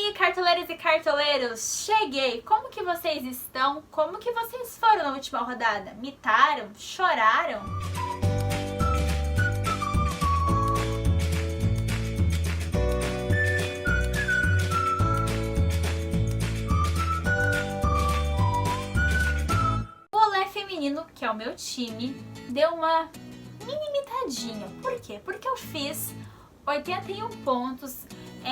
aí, cartoleiras e cartoleiros, cheguei! Como que vocês estão? Como que vocês foram na última rodada? Mitaram? Choraram? O Olé Feminino, que é o meu time, deu uma mini mitadinha. Por quê? Porque eu fiz 81 pontos.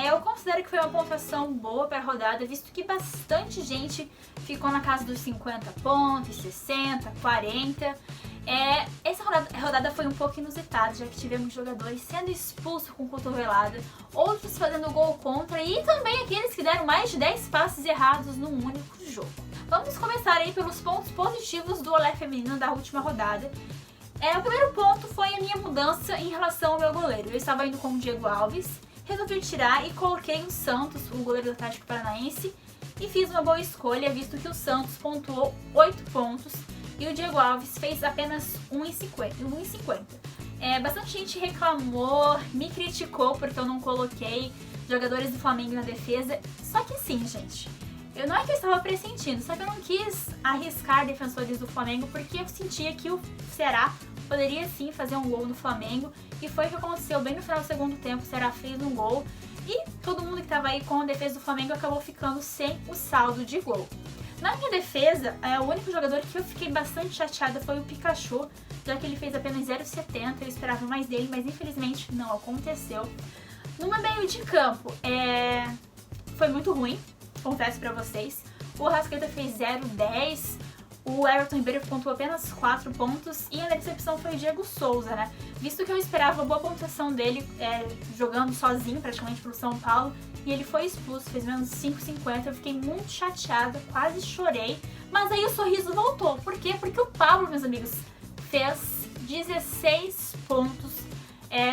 Eu considero que foi uma pontuação boa para a rodada, visto que bastante gente ficou na casa dos 50 pontos, 60, 40. Essa rodada foi um pouco inusitada, já que tivemos jogadores sendo expulsos com cotovelada, outros fazendo gol contra e também aqueles que deram mais de 10 passes errados num único jogo. Vamos começar aí pelos pontos positivos do Olé Feminino da última rodada. O primeiro ponto foi a minha mudança em relação ao meu goleiro. Eu estava indo com o Diego Alves, resolvi tirar e coloquei o Santos, o goleiro do Atlético Paranaense, e fiz uma boa escolha, visto que o Santos pontuou 8 pontos e o Diego Alves fez apenas 1,50. Bastante gente reclamou, me criticou porque eu não coloquei jogadores do Flamengo na defesa, só que sim, gente. Não é que eu estava pressentindo, só que eu não quis arriscar defensores do Flamengo porque eu sentia que o Ceará poderia sim fazer um gol no Flamengo e foi o que aconteceu bem no final do segundo tempo. O Ceará fez um gol e todo mundo que estava aí com a defesa do Flamengo acabou ficando sem o saldo de gol. Na minha defesa, o único jogador que eu fiquei bastante chateada foi o Pikachu, já que ele fez apenas 0,70, eu esperava mais dele, mas infelizmente não aconteceu. No meu meio de campo, foi muito ruim. Confesso pra vocês, o Arrascaeta fez 0,10, o Everton Ribeiro pontuou apenas 4 pontos e a decepção foi o Diego Souza, né? Visto que eu esperava uma boa pontuação dele jogando sozinho praticamente pro São Paulo e ele foi expulso, fez menos 5,50, eu fiquei muito chateada, quase chorei, mas aí o sorriso voltou. Por quê? Porque o Pablo, meus amigos, fez 16 pontos,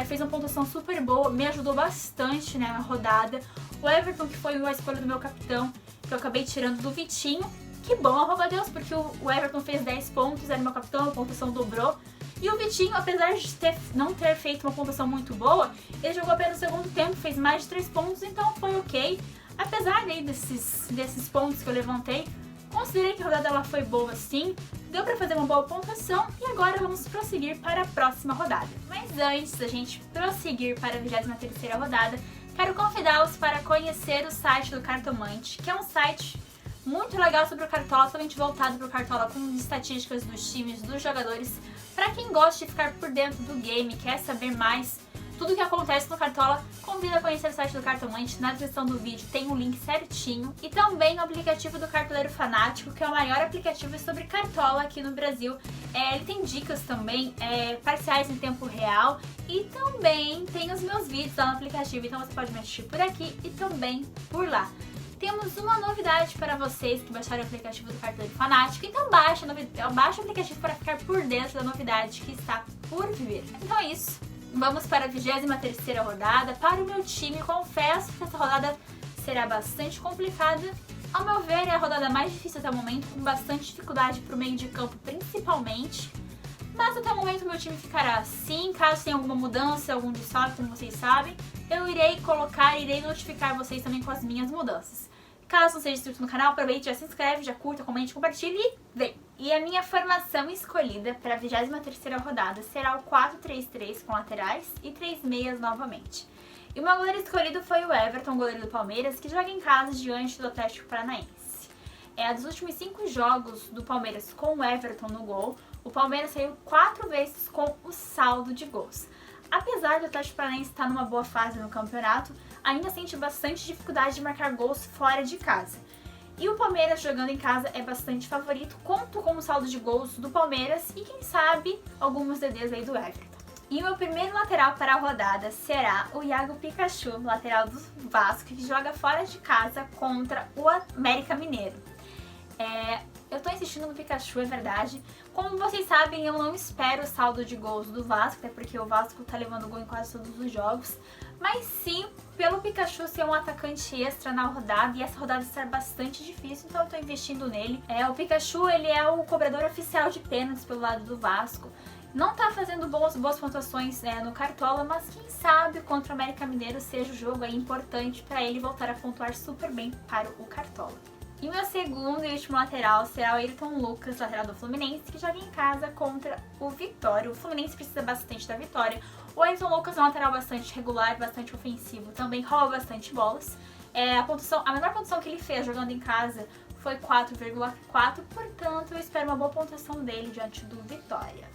fez uma pontuação super boa, me ajudou bastante, né, na rodada. O Everton, que foi a escolha do meu capitão, que eu acabei tirando do Vitinho. Que bom, arroba Deus, porque o Everton fez 10 pontos, era meu capitão, a pontuação dobrou. E o Vitinho, apesar de não ter feito uma pontuação muito boa, ele jogou apenas no segundo tempo, fez mais de 3 pontos, então foi ok. Apesar desses pontos que eu levantei, considerei que a rodada ela foi boa sim, deu pra fazer uma boa pontuação e agora vamos prosseguir para a próxima rodada. Mas antes da gente prosseguir para a 23ª rodada, quero convidá-los para conhecer o site do Cartomante, que é um site muito legal sobre o Cartola, totalmente voltado para o Cartola, com estatísticas dos times, dos jogadores. Para quem gosta de ficar por dentro do game, quer saber mais tudo o que acontece no Cartola, convido a conhecer o site do Cartomante. Na descrição do vídeo tem um link certinho. E também o aplicativo do Cartoleiro Fanático, que é o maior aplicativo sobre Cartola aqui no Brasil. Ele tem dicas também, parciais em tempo real. E também tem os meus vídeos lá no aplicativo, então você pode mexer por aqui e também por lá. Temos uma novidade para vocês que baixaram o aplicativo do Cartoleiro Fanático, então baixa o aplicativo para ficar por dentro da novidade que está por vir. Então é isso. Vamos para a 23ª rodada. Para o meu time, confesso que essa rodada será bastante complicada. Ao meu ver, é a rodada mais difícil até o momento, com bastante dificuldade para o meio de campo principalmente. Mas até o momento o meu time ficará assim. Caso tenha alguma mudança, algum desfalque, como vocês sabem, eu irei notificar vocês também com as minhas mudanças. Caso não seja inscrito no canal, aproveite, já se inscreve, já curta, comente, compartilhe e vem! E a minha formação escolhida para a 23ª rodada será o 4-3-3 com laterais e 3 meias novamente. E o meu goleiro escolhido foi o Everton, goleiro do Palmeiras, que joga em casa diante do Atlético Paranaense. Dos últimos 5 jogos do Palmeiras com o Everton no gol, o Palmeiras saiu 4 vezes com o saldo de gols. Apesar do Atlético Paranaense estar numa boa fase no campeonato, ainda sente bastante dificuldade de marcar gols fora de casa. E o Palmeiras jogando em casa é bastante favorito, conto com o saldo de gols do Palmeiras e quem sabe alguns DDs aí do Everton. E o meu primeiro lateral para a rodada será o Iago Pikachu, lateral do Vasco, que joga fora de casa contra o América Mineiro. Eu tô insistindo no Pikachu, é verdade. Como vocês sabem, eu não espero o saldo de gols do Vasco, até porque o Vasco tá levando gol em quase todos os jogos. Mas sim, pelo Pikachu ser um atacante extra na rodada, e essa rodada estar bastante difícil, então eu tô investindo nele. O Pikachu, ele é o cobrador oficial de pênaltis pelo lado do Vasco. Não tá fazendo boas pontuações no Cartola, mas quem sabe contra o América Mineiro seja o jogo aí importante para ele voltar a pontuar super bem para o Cartola. E o meu segundo e último lateral será o Ayrton Lucas, lateral do Fluminense, que joga em casa contra o Vitória. O Fluminense precisa bastante da vitória. O Ayrton Lucas é um lateral bastante regular, bastante ofensivo, também rouba bastante bolas. A menor pontuação que ele fez jogando em casa foi 4,4, portanto eu espero uma boa pontuação dele diante do Vitória.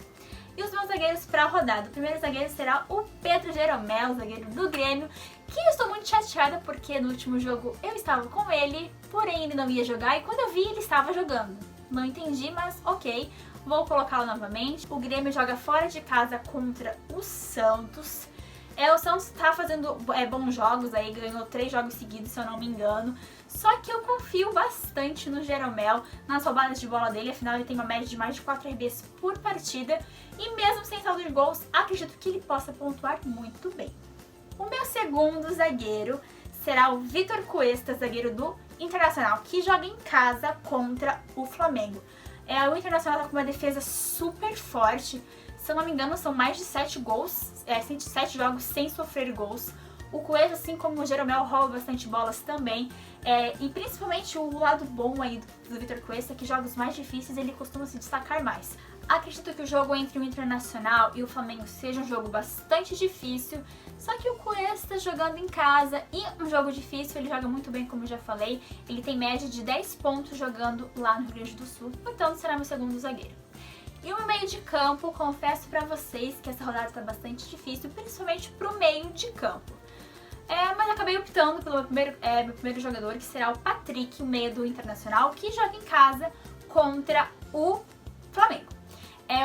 E os meus zagueiros para a rodada. O primeiro zagueiro será o Pedro Jeromel, zagueiro do Grêmio, que eu estou muito chateada porque no último jogo eu estava com ele, porém ele não ia jogar e quando eu vi ele estava jogando. Não entendi, mas ok, vou colocá-lo novamente. O Grêmio joga fora de casa contra o Santos. O Santos tá fazendo bons jogos aí, ganhou 3 jogos seguidos, se eu não me engano. Só que eu confio bastante no Jeromel, nas roubadas de bola dele, afinal ele tem uma média de mais de 4 RBs por partida. E mesmo sem saldo de gols, acredito que ele possa pontuar muito bem. O meu segundo zagueiro será o Vitor Cuesta, zagueiro do Internacional, que joga em casa contra o Flamengo. O Internacional tá com uma defesa super forte. Se eu não me engano, são mais de 7 gols, 7 jogos sem sofrer gols. O Cuesta, assim como o Jeromel, rouba bastante bolas também. E principalmente o lado bom aí do Vitor Cuesta, que jogos mais difíceis ele costuma se destacar mais. Acredito que o jogo entre o Internacional e o Flamengo seja um jogo bastante difícil, só que o Cuesta jogando em casa e um jogo difícil, ele joga muito bem, como eu já falei. Ele tem média de 10 pontos jogando lá no Rio Grande do Sul, portanto será meu segundo zagueiro. E o meio de campo, confesso pra vocês que essa rodada tá bastante difícil, principalmente pro meio de campo. Mas acabei optando pelo meu primeiro jogador, que será o Patrick, o meio do Internacional, que joga em casa contra o Flamengo.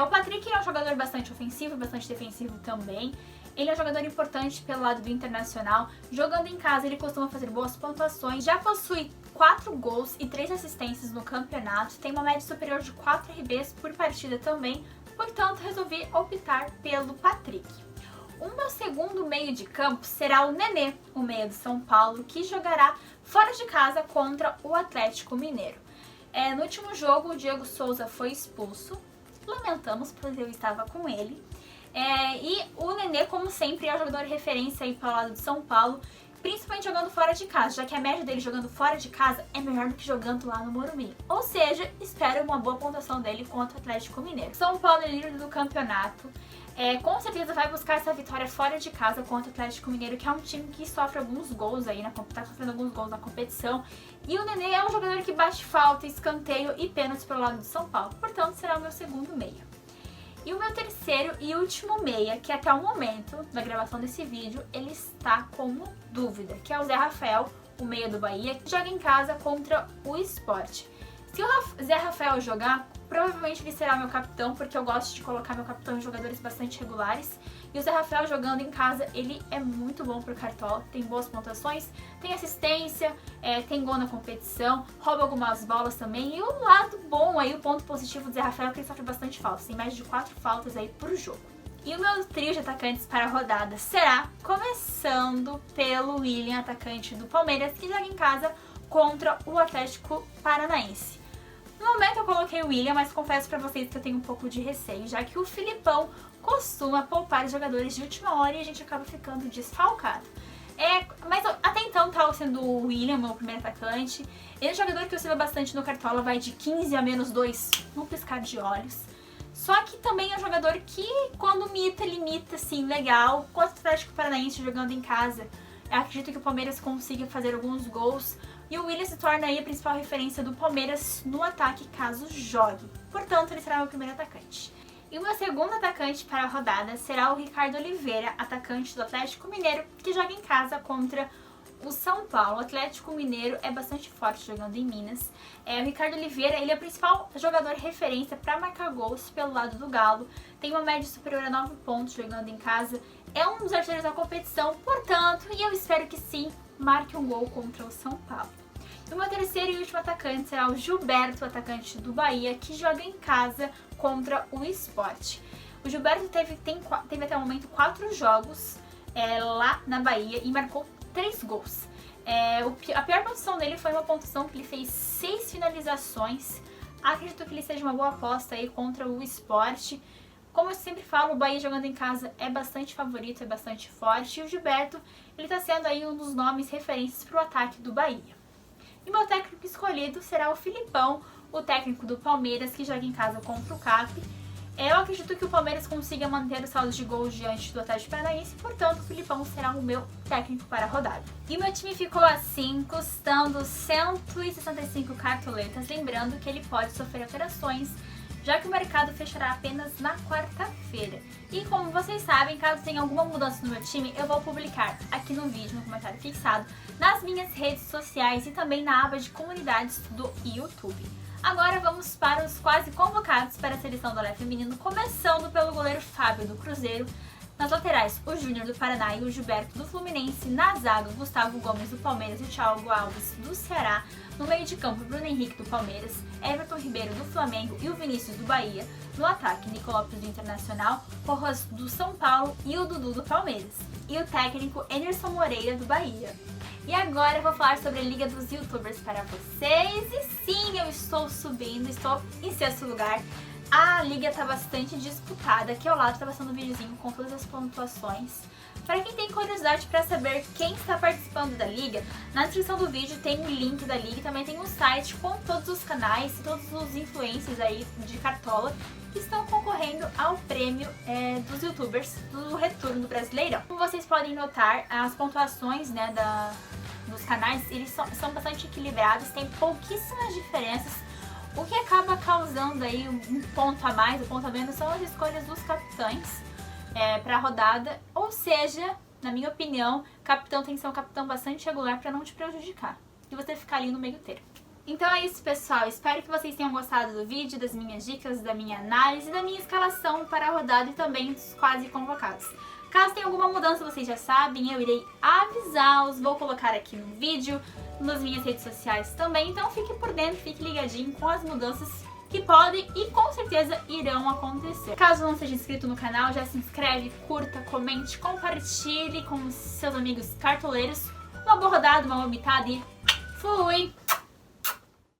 O Patrick é um jogador bastante ofensivo, bastante defensivo também. Ele é um jogador importante pelo lado do Internacional. Jogando em casa, ele costuma fazer boas pontuações. Já possui 4 gols e 3 assistências no campeonato. Tem uma média superior de 4 RBs por partida também. Portanto, resolvi optar pelo Patrick. O meu segundo meio de campo será o Nenê, o meio do São Paulo, que jogará fora de casa contra o Atlético Mineiro. No último jogo, o Diego Souza foi expulso. Lamentamos, pois eu estava com ele. E o Nenê, como sempre, é o jogador de referência aí para o lado de São Paulo, principalmente jogando fora de casa, já que a média dele jogando fora de casa é melhor do que jogando lá no Morumbi. Ou seja, espero uma boa pontuação dele contra o Atlético Mineiro. São Paulo é líder do campeonato. Com certeza vai buscar essa vitória fora de casa contra o Atlético Mineiro, que é um time que sofre alguns gols aí, tá sofrendo alguns gols na competição. E o Nenê é um jogador que bate falta, escanteio e pênaltis pelo lado do São Paulo. Portanto, será o meu segundo meia. E o meu terceiro e último meia, que até o momento da gravação desse vídeo, ele está como dúvida, que é o Zé Rafael, o meia do Bahia, que joga em casa contra o Sport. Se o Zé Rafael jogar, provavelmente ele será meu capitão, porque eu gosto de colocar meu capitão em jogadores bastante regulares. E o Zé Rafael jogando em casa, ele é muito bom pro Cartola, tem boas pontuações, tem assistência, tem gol na competição, rouba algumas bolas também. E o lado bom aí, o ponto positivo do Zé Rafael é que ele sofre bastante faltas, tem mais de 4 faltas aí por jogo. E o meu trio de atacantes para a rodada será, começando pelo William, atacante do Palmeiras, que joga em casa contra o Atlético Paranaense. No momento eu coloquei o William, mas confesso pra vocês que eu tenho um pouco de receio, já que o Filipão costuma poupar os jogadores de última hora e a gente acaba ficando desfalcado. Mas até então tá sendo o William, meu primeiro atacante. Ele é um jogador que oscila bastante no Cartola, vai de 15 a -2 no piscar de olhos. Só que também é um jogador que, quando imita, ele imita, assim, legal. Contra o Atlético Paranaense jogando em casa, eu acredito que o Palmeiras consiga fazer alguns gols. E o William se torna aí a principal referência do Palmeiras no ataque caso jogue. Portanto, ele será o meu primeiro atacante. E o meu segundo atacante para a rodada será o Ricardo Oliveira, atacante do Atlético Mineiro, que joga em casa contra o São Paulo. O Atlético Mineiro é bastante forte jogando em Minas. O Ricardo Oliveira, ele é o principal jogador referência para marcar gols pelo lado do Galo. Tem uma média superior a 9 pontos jogando em casa. É um dos artilheiros da competição, portanto, e eu espero que sim, marque um gol contra o São Paulo. E o meu terceiro e último atacante será o Gilberto, atacante do Bahia, que joga em casa contra o Sport. O Gilberto teve até o momento 4 jogos lá na Bahia e marcou 3 gols. A pior pontuação dele foi uma pontuação que ele fez 6 finalizações. Acredito que ele seja uma boa aposta aí contra o Sport. Como eu sempre falo, o Bahia jogando em casa é bastante favorito, é bastante forte. E o Gilberto, ele tá sendo aí um dos nomes referentes para o ataque do Bahia. E meu técnico escolhido será o Filipão, o técnico do Palmeiras, que joga em casa contra o CAP. Eu acredito que o Palmeiras consiga manter o saldo de gols diante do Atlético Paranaense, portanto, o Filipão será o meu técnico para a rodada. E o meu time ficou assim, custando 165 cartoletas, lembrando que ele pode sofrer alterações, já que o mercado fechará apenas na quarta-feira. E como vocês sabem, caso tenha alguma mudança no meu time, eu vou publicar aqui no vídeo, no comentário fixado, nas minhas redes sociais e também na aba de comunidades do YouTube. Agora vamos para os quase convocados para a seleção do Olé feminino, começando pelo goleiro Fábio do Cruzeiro. Nas laterais, o Júnior do Paraná e o Gilberto do Fluminense. Na zaga, o Gustavo Gomes do Palmeiras e o Thiago Alves do Ceará. No meio de campo, Bruno Henrique do Palmeiras, Everton Ribeiro do Flamengo e o Vinícius do Bahia. No ataque, Nico Lopes do Internacional, Rojas do São Paulo e o Dudu do Palmeiras. E o técnico Enerson Moreira do Bahia. E agora eu vou falar sobre a Liga dos Youtubers para vocês. E sim, eu estou subindo, estou em 6º lugar. A liga está bastante disputada. Aqui ao lado está passando um videozinho com todas as pontuações. Para quem tem curiosidade para saber quem está participando da liga, na descrição do vídeo tem o link da liga e também tem um site com todos os canais e todos os influencers aí de Cartola que estão concorrendo ao prêmio dos youtubers do retorno do Brasileirão. Como vocês podem notar, as pontuações dos canais eles são bastante equilibrados, tem pouquíssimas diferenças. O que acaba causando aí um ponto a mais, um ponto a menos, são as escolhas dos capitães para a rodada. Ou seja, na minha opinião, capitão tem que ser um capitão bastante regular para não te prejudicar e você ficar ali no meio termo. Então é isso, pessoal. Espero que vocês tenham gostado do vídeo, das minhas dicas, da minha análise, da minha escalação para a rodada e também dos quase convocados. Caso tenha alguma mudança, vocês já sabem, eu irei avisá-los, vou colocar aqui no vídeo, nas minhas redes sociais também, então fique por dentro, fique ligadinho com as mudanças que podem e com certeza irão acontecer. Caso não seja inscrito no canal, já se inscreve, curta, comente, compartilhe com seus amigos cartoleiros. Uma boa rodada, uma boa mitada e fui!